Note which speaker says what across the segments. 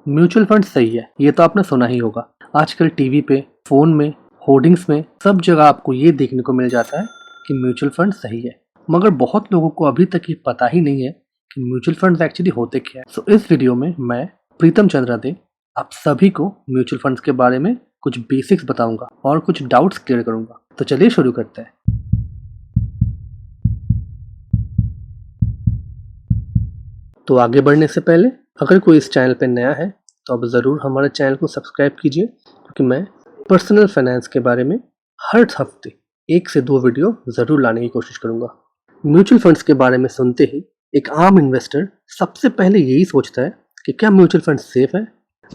Speaker 1: Mutual fund सही है, ये तो आपने सुना ही होगा। आजकल टीवी पे, फोन में, होर्डिंग्स में सब जगह आपको ये देखने को मिल जाता है कि म्यूचुअल फंड सही है। मगर बहुत लोगों को अभी तक ये पता ही नहीं है कि म्यूचुअल फंड्स एक्चुअली होते क्या है। सो इस वीडियो में मैं प्रीतम चंद्रा दे आप सभी को म्यूचुअल फंड्स के बारे में कुछ बेसिक्स बताऊंगा और कुछ डाउट्स क्लियर करूंगा। तो चलिए शुरू करते हैं। तो आगे बढ़ने से पहले अगर कोई इस चैनल पे नया है तो आप ज़रूर हमारे चैनल को सब्सक्राइब कीजिए, क्योंकि मैं पर्सनल फाइनेंस के बारे में हर हफ्ते 1 से 2 वीडियो ज़रूर लाने की कोशिश करूँगा। म्यूचुअल फंड्स के बारे में सुनते ही एक आम इन्वेस्टर सबसे पहले यही सोचता है कि क्या म्यूचुअल फंड सेफ है।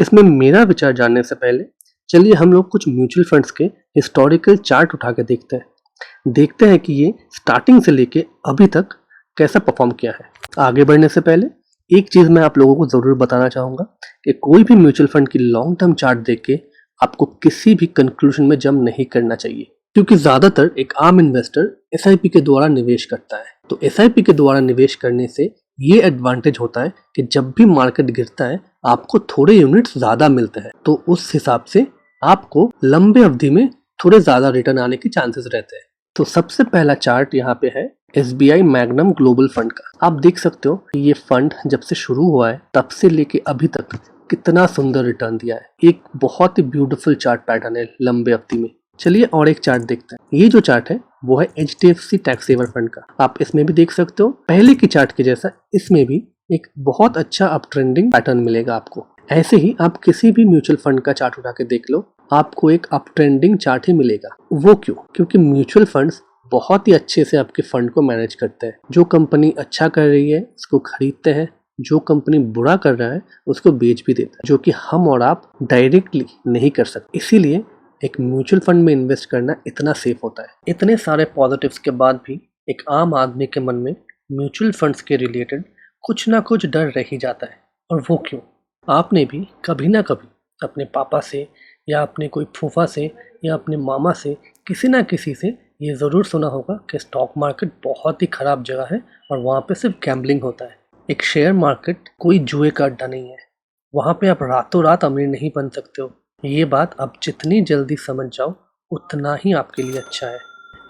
Speaker 1: इसमें मेरा विचार जानने से पहले चलिए हम लोग कुछ म्यूचुअल फंड्स के हिस्टोरिकल चार्ट उठा के देखते हैं कि ये स्टार्टिंग से लेके अभी तक कैसा परफॉर्म किया है। आगे बढ़ने से पहले एक चीज़ मैं आप लोगों को ज़रूर बताना चाहूँगा कि कोई भी म्यूचुअल फंड की लॉन्ग टर्म चार्ट देख के आपको किसी भी कंक्लूजन में जंप नहीं करना चाहिए, क्योंकि ज़्यादातर एक आम इन्वेस्टर एसआईपी के द्वारा निवेश करता है। तो एसआईपी के द्वारा निवेश करने से ये एडवांटेज होता है कि जब भी मार्केट गिरता है आपको थोड़े यूनिट्स ज़्यादा मिलते हैं, तो उस हिसाब से आपको लंबे अवधि में थोड़े ज़्यादा रिटर्न आने के चांसेस रहते हैं। तो सबसे पहला चार्ट यहाँ पे है SBI मैग्नम ग्लोबल फंड का। आप देख सकते हो कि ये फंड जब से शुरू हुआ है तब से लेके अभी तक कितना सुंदर रिटर्न दिया है। एक बहुत ही ब्यूटीफुल चार्ट पैटर्न है लंबे अवधि में। चलिए और एक चार्ट देखते हैं। ये जो चार्ट है वो है HDFC टैक्स सेवर फंड का। आप इसमें भी देख सकते हो पहले की चार्ट के जैसा इसमें भी एक बहुत अच्छा अप ट्रेंडिंग पैटर्न मिलेगा आपको। ऐसे ही आप किसी भी म्यूचुअल फंड का चार्ट उठा के देख लो, आपको एक अप ट्रेंडिंग चार्ट ही मिलेगा। वो क्यों? क्योंकि म्यूचुअल फंड्स बहुत ही अच्छे से आपके फंड को मैनेज करते हैं। जो कंपनी अच्छा कर रही है उसको खरीदते हैं, जो कंपनी बुरा कर रहा है उसको बेच भी देता है, जो कि हम और आप डायरेक्टली नहीं कर सकते। इसीलिए एक म्यूचुअल फंड में इन्वेस्ट करना इतना सेफ होता है। इतने सारे पॉजिटिव्स के बाद भी एक आम आदमी के मन में म्यूचुअल फंड्स के रिलेटेड कुछ ना कुछ डर रह ही जाता है। और वो क्यों? आपने भी कभी ना कभी अपने पापा से या अपने कोई फूफा से या अपने मामा से किसी ना किसी से ये ज़रूर सुना होगा कि स्टॉक मार्केट बहुत ही ख़राब जगह है और वहाँ पे सिर्फ गैम्बलिंग होता है। एक शेयर मार्केट कोई जुए का अड्डा नहीं है, वहाँ पे आप रातों रात अमीर नहीं बन सकते हो। ये बात आप जितनी जल्दी समझ जाओ उतना ही आपके लिए अच्छा है।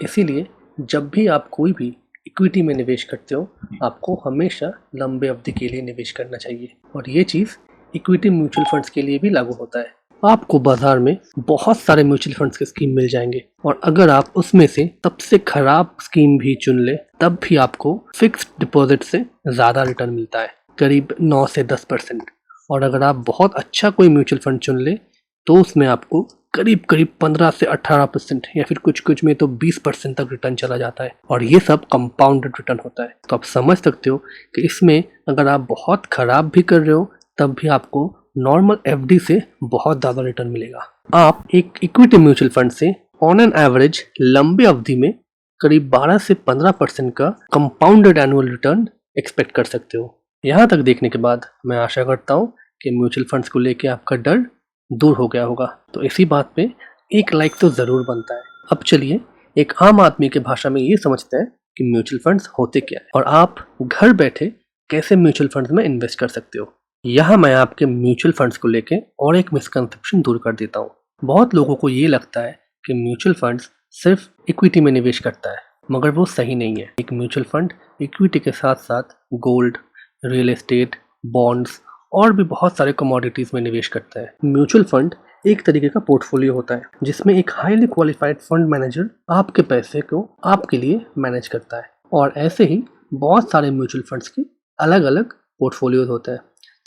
Speaker 1: इसीलिए जब भी आप कोई भी इक्विटी में निवेश करते हो आपको हमेशा लंबे अवधि के लिए निवेश करना चाहिए, और ये चीज़ इक्विटी म्यूचुअल फंड्स के लिए भी लागू होता है। आपको बाजार में बहुत सारे म्यूचुअल फंड्स के स्कीम मिल जाएंगे, और अगर आप उसमें से सबसे खराब स्कीम भी चुन ले तब भी आपको फिक्स्ड डिपॉजिट से ज़्यादा रिटर्न मिलता है, करीब 9 से 10%। और अगर आप बहुत अच्छा कोई म्यूचुअल फंड चुन ले तो उसमें आपको करीब 15 से 18% या फिर कुछ में तो 20% तक रिटर्न चला जाता है, और ये सब कंपाउंडेड रिटर्न होता है। तो आप समझ सकते हो कि इसमें अगर आप बहुत खराब भी कर रहे हो तब भी आपको नॉर्मल FD से बहुत ज़्यादा रिटर्न मिलेगा। आप एक इक्विटी म्यूचुअल फंड से ऑन एन एवरेज लंबे अवधि में करीब 12 से 15% का कंपाउंडेड एनुअल रिटर्न एक्सपेक्ट कर सकते हो। यहाँ तक देखने के बाद मैं आशा करता हूँ कि म्यूचुअल फंड्स को लेके आपका डर दूर हो गया होगा। तो इसी बात पे एक लाइक तो ज़रूर बनता है। अब चलिए एक आम आदमी की भाषा में ये समझते हैं कि म्यूचुअल फंड्स होते क्या है और आप घर बैठे कैसे म्यूचुअल फंड्स में इन्वेस्ट कर सकते हो। यहाँ मैं आपके म्यूचुअल फंड्स को लेके और एक मिसकंसेप्शन दूर कर देता हूँ। बहुत लोगों को ये लगता है कि म्यूचुअल फंड्स सिर्फ इक्विटी में निवेश करता है, मगर वो सही नहीं है। एक म्यूचुअल फंड इक्विटी के साथ साथ गोल्ड, रियल एस्टेट, बॉन्ड्स और भी बहुत सारे कमोडिटीज में निवेश करता है। म्यूचुअल फंड एक तरीके का पोर्टफोलियो होता है जिसमें एक हाईली क्वालिफाइड फंड मैनेजर आपके पैसे को आपके लिए मैनेज करता है, और ऐसे ही बहुत सारे म्यूचुअल फंड्स के अलग अलग पोर्टफोलियोज होते हैं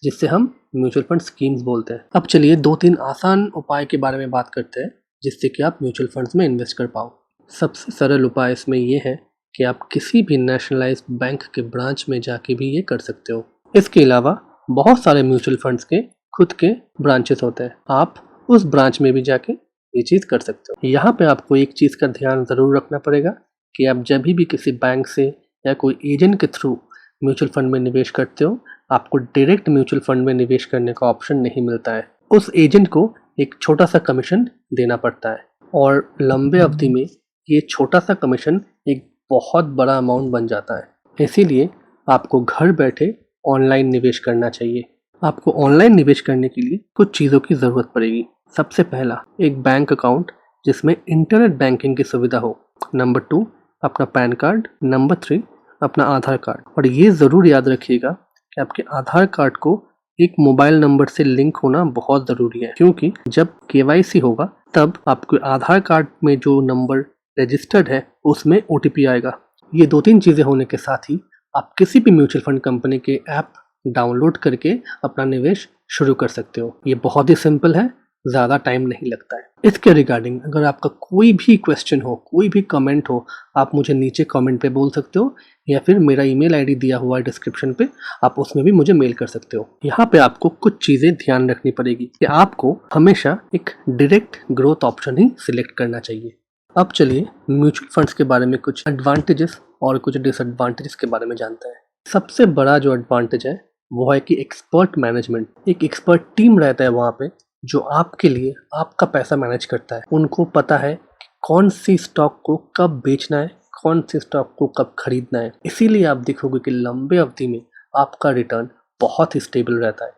Speaker 1: जिससे हम म्यूचुअल फंड स्कीम्स बोलते हैं। अब चलिए 2-3 आसान उपाय के बारे में बात करते हैं जिससे कि आप म्यूचुअल फंड्स में इन्वेस्ट कर पाओ। सबसे सरल उपाय इसमें ये है कि आप किसी भी नेशनलाइज्ड बैंक के ब्रांच में जाके भी ये कर सकते हो। इसके अलावा बहुत सारे म्यूचुअल फंड्स के खुद के ब्रांचेस होते हैं, आप उस ब्रांच में भी जाके ये चीज़ कर सकते हो। यहाँ पे आपको एक चीज़ का ध्यान ज़रूर रखना पड़ेगा कि आप जब भी किसी बैंक से या कोई एजेंट के थ्रू म्यूचुअल फंड में निवेश करते हो आपको डायरेक्ट म्यूचुअल फंड में निवेश करने का ऑप्शन नहीं मिलता है। उस एजेंट को एक छोटा सा कमीशन देना पड़ता है, और लंबे अवधि में ये छोटा सा कमीशन एक बहुत बड़ा अमाउंट बन जाता है। इसीलिए आपको घर बैठे ऑनलाइन निवेश करना चाहिए। आपको ऑनलाइन निवेश करने के लिए कुछ चीज़ों की ज़रूरत पड़ेगी। सबसे पहला, एक बैंक अकाउंट जिसमें इंटरनेट बैंकिंग की सुविधा हो। नंबर 2, अपना पैन कार्ड। नंबर 3, अपना आधार कार्ड। और ये ज़रूर याद रखिएगा कि आपके आधार कार्ड को एक मोबाइल नंबर से लिंक होना बहुत ज़रूरी है, क्योंकि जब केवाईसी होगा तब आपके आधार कार्ड में जो नंबर रजिस्टर्ड है उसमें ओटीपी आएगा। ये 2-3 चीज़ें होने के साथ ही आप किसी भी म्यूचुअल फंड कंपनी के ऐप डाउनलोड करके अपना निवेश शुरू कर सकते हो। ये बहुत ही सिंपल है, ज़्यादा टाइम नहीं लगता है। इसके रिगार्डिंग अगर आपका कोई भी क्वेश्चन हो, कोई भी कमेंट हो, आप मुझे नीचे कमेंट पे बोल सकते हो, या फिर मेरा ईमेल आईडी दिया हुआ है डिस्क्रिप्शन पे, आप उसमें भी मुझे मेल कर सकते हो। यहाँ पे आपको कुछ चीज़ें ध्यान रखनी पड़ेगी कि आपको हमेशा एक डायरेक्ट ग्रोथ ऑप्शन ही सिलेक्ट करना चाहिए। अब चलिए म्यूचुअल फंड्स के बारे में कुछ एडवांटेजेस और कुछ डिसएडवांटेजेस के बारे में जानते हैं। सबसे बड़ा जो एडवांटेज है वो है कि एक्सपर्ट मैनेजमेंट। एक एक्सपर्ट टीम रहता है वहाँ पे जो आपके लिए आपका पैसा मैनेज करता है। उनको पता है कि कौन सी स्टॉक को कब बेचना है, कौन सी स्टॉक को कब खरीदना है। इसीलिए आप देखोगे कि लंबे अवधि में आपका रिटर्न बहुत ही स्टेबल रहता है।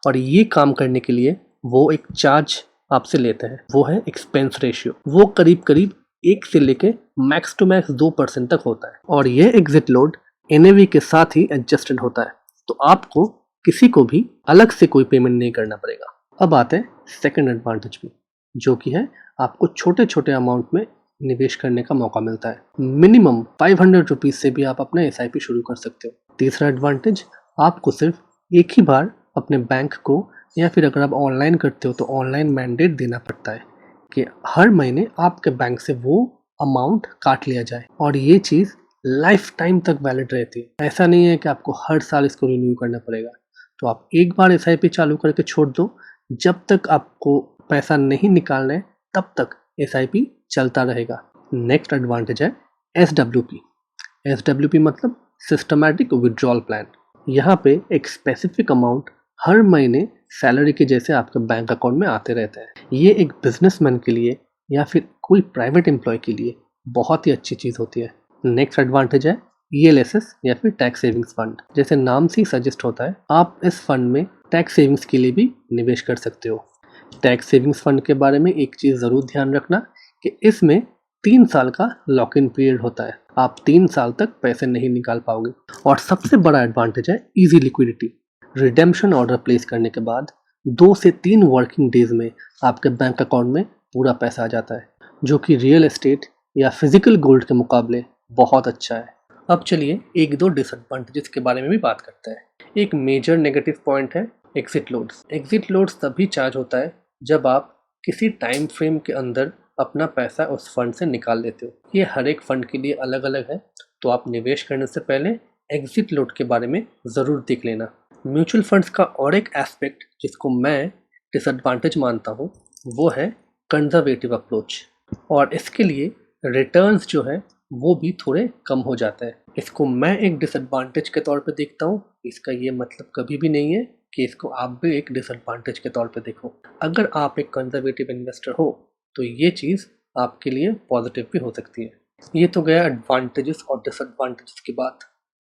Speaker 1: और ये काम करने के लिए वो एक चार्ज आपसे लेते हैं, वो है एक्सपेंस रेशियो। वो करीब करीब 1 से लेके मैक्स टू मैक्स 2% तक होता है। और ये एग्जिट लोड एनएवी के साथ ही एडजस्टेड होता है, तो आपको किसी को भी अलग से कोई पेमेंट नहीं करना पड़ेगा। अब आते हैं सेकंड एडवांटेज पे, जो कि है आपको छोटे छोटे अमाउंट में निवेश करने का मौका मिलता है। मिनिमम 500 रुपीज़ से भी आप अपना एसआईपी शुरू कर सकते हो। तीसरा एडवांटेज, आपको सिर्फ एक ही बार अपने बैंक को, या फिर अगर आप ऑनलाइन करते हो तो ऑनलाइन मैंडेट देना पड़ता है कि हर महीने आपके बैंक से वो अमाउंट काट लिया जाए। और ये चीज़ लाइफ टाइम तक वैलिड रहती है। ऐसा नहीं है कि आपको हर साल इसको रिन्यू करना पड़ेगा। तो आप एक बार एसआईपी चालू करके छोड़ दो, जब तक आपको पैसा नहीं निकालना है तब तक एसआईपी चलता रहेगा। नेक्स्ट एडवांटेज है एसडब्ल्यूपी। एसडब्ल्यूपी मतलब सिस्टमैटिक विड्रॉल प्लान। यहाँ पे एक स्पेसिफिक अमाउंट हर महीने सैलरी के जैसे आपके बैंक अकाउंट में आते रहते हैं। ये एक बिजनेसमैन के लिए या फिर कोई प्राइवेट एम्प्लॉय के लिए बहुत ही अच्छी चीज़ होती है। नेक्स्ट एडवांटेज है ईएलएसएस या फिर टैक्स सेविंग्स फंड। जैसे नाम से ही सजेस्ट होता है, आप इस फंड में टैक्स सेविंग्स के लिए भी निवेश कर सकते हो। टैक्स सेविंग्स फंड के बारे में एक चीज़ ज़रूर ध्यान रखना कि इसमें 3 साल का लॉक इन पीरियड होता है। आप 3 साल तक पैसे नहीं निकाल पाओगे। और सबसे बड़ा एडवांटेज है easy liquidity. Redemption order place करने के बाद 2 से 3 वर्किंग डेज में आपके बैंक अकाउंट में पूरा पैसा आ जाता है, जो कि रियल एस्टेट या फिजिकल गोल्ड के मुकाबले बहुत अच्छा है। अब चलिए एक दो डिसएडवांटेजेस के बारे में भी बात करते हैं। एक मेजर नेगेटिव पॉइंट है एग्जिट लोड्स। एग्जिट लोड्स तभी चार्ज होता है जब आप किसी टाइम फ्रेम के अंदर अपना पैसा उस फंड से निकाल लेते हो। ये हर एक फंड के लिए अलग अलग है, तो आप निवेश करने से पहले एग्जिट लोड के बारे में ज़रूर देख लेना। म्यूचुअल फंड्स का और एक एस्पेक्ट जिसको मैं डिसएडवांटेज मानता हूँ वो है कंजर्वेटिव अप्रोच, और इसके लिए रिटर्न्स जो है वो भी थोड़े कम हो जाता है। इसको मैं एक डिसएडवांटेज के तौर पे देखता हूँ। इसका ये मतलब कभी भी नहीं है कि इसको आप भी एक डिसएडवांटेज के तौर पे देखो। अगर आप एक कंजर्वेटिव इन्वेस्टर हो तो ये चीज़ आपके लिए पॉजिटिव भी हो सकती है। ये तो गया एडवांटेजेस और डिसएडवांटेजेस की बात।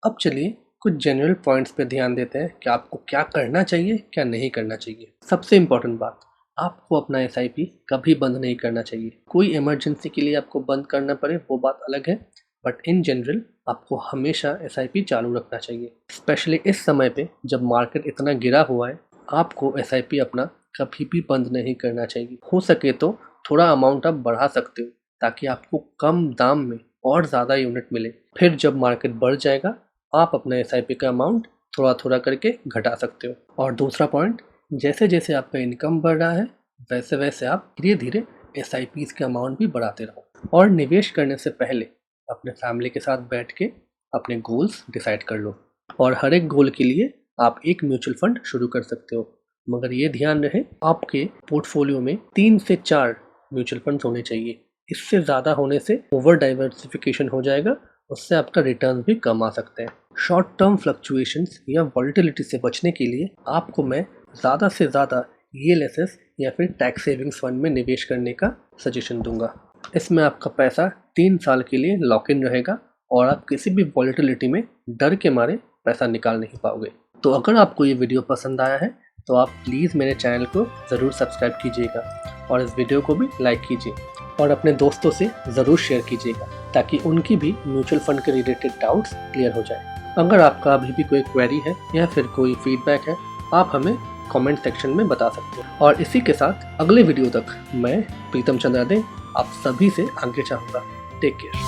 Speaker 1: अब चलिए कुछ जनरल पॉइंट्स पे ध्यान देते हैं कि आपको क्या करना चाहिए, क्या नहीं करना चाहिए। सबसे इम्पोर्टेंट बात, आपको अपना एसआईपी कभी बंद नहीं करना चाहिए। कोई इमरजेंसी के लिए आपको बंद करना पड़े वो बात अलग है, बट इन जनरल आपको हमेशा एसआईपी चालू रखना चाहिए। स्पेशली इस समय पे जब मार्केट इतना गिरा हुआ है, आपको एसआईपी अपना कभी भी बंद नहीं करना चाहिए। हो सके तो थोड़ा अमाउंट आप बढ़ा सकते हो ताकि आपको कम दाम में और ज़्यादा यूनिट मिले। फिर जब मार्केट बढ़ जाएगा आप अपना एसआईपी का अमाउंट थोड़ा थोड़ा करके घटा सकते हो। और दूसरा पॉइंट, जैसे जैसे आपका इनकम बढ़ रहा है वैसे वैसे आप धीरे धीरे एसआईपीज़ के अमाउंट भी बढ़ाते रहो। और निवेश करने से पहले अपने फैमिली के साथ बैठ के अपने गोल्स डिसाइड कर लो, और हर एक गोल के लिए आप एक म्यूचुअल फंड शुरू कर सकते हो। मगर ये ध्यान रहे आपके पोर्टफोलियो में 3 से 4 म्यूचुअल फंड्स होने चाहिए। इससे ज़्यादा होने से ओवर डाइवर्सिफिकेशन हो जाएगा, उससे आपका रिटर्न भी कम आ सकते हैं। शॉर्ट टर्म फ्लक्चुएशंस या वॉलेटिलिटी से बचने के लिए आपको मैं ज़्यादा से ज़्यादा ईएलएसएस या फिर टैक्स सेविंग्स फंड में निवेश करने का सजेशन दूंगा। इसमें आपका पैसा 3 साल के लिए लॉक इन रहेगा और आप किसी भी वॉलेटिलिटी में डर के मारे पैसा निकाल नहीं पाओगे। तो अगर आपको ये वीडियो पसंद आया है तो आप प्लीज़ मेरे चैनल को ज़रूर सब्सक्राइब कीजिएगा और इस वीडियो को भी लाइक कीजिए और अपने दोस्तों से ज़रूर शेयर कीजिएगा ताकि उनकी भी म्यूचुअल फंड के रिलेटेड डाउट्स क्लियर हो जाए। अगर आपका अभी भी कोई क्वेरी है या फिर कोई फीडबैक है, आप हमें कमेंट सेक्शन में बता सकते हैं। और इसी के साथ अगले वीडियो तक मैं प्रीतम चंद्रा दे आप सभी से आगे चाहूँगा। Take care.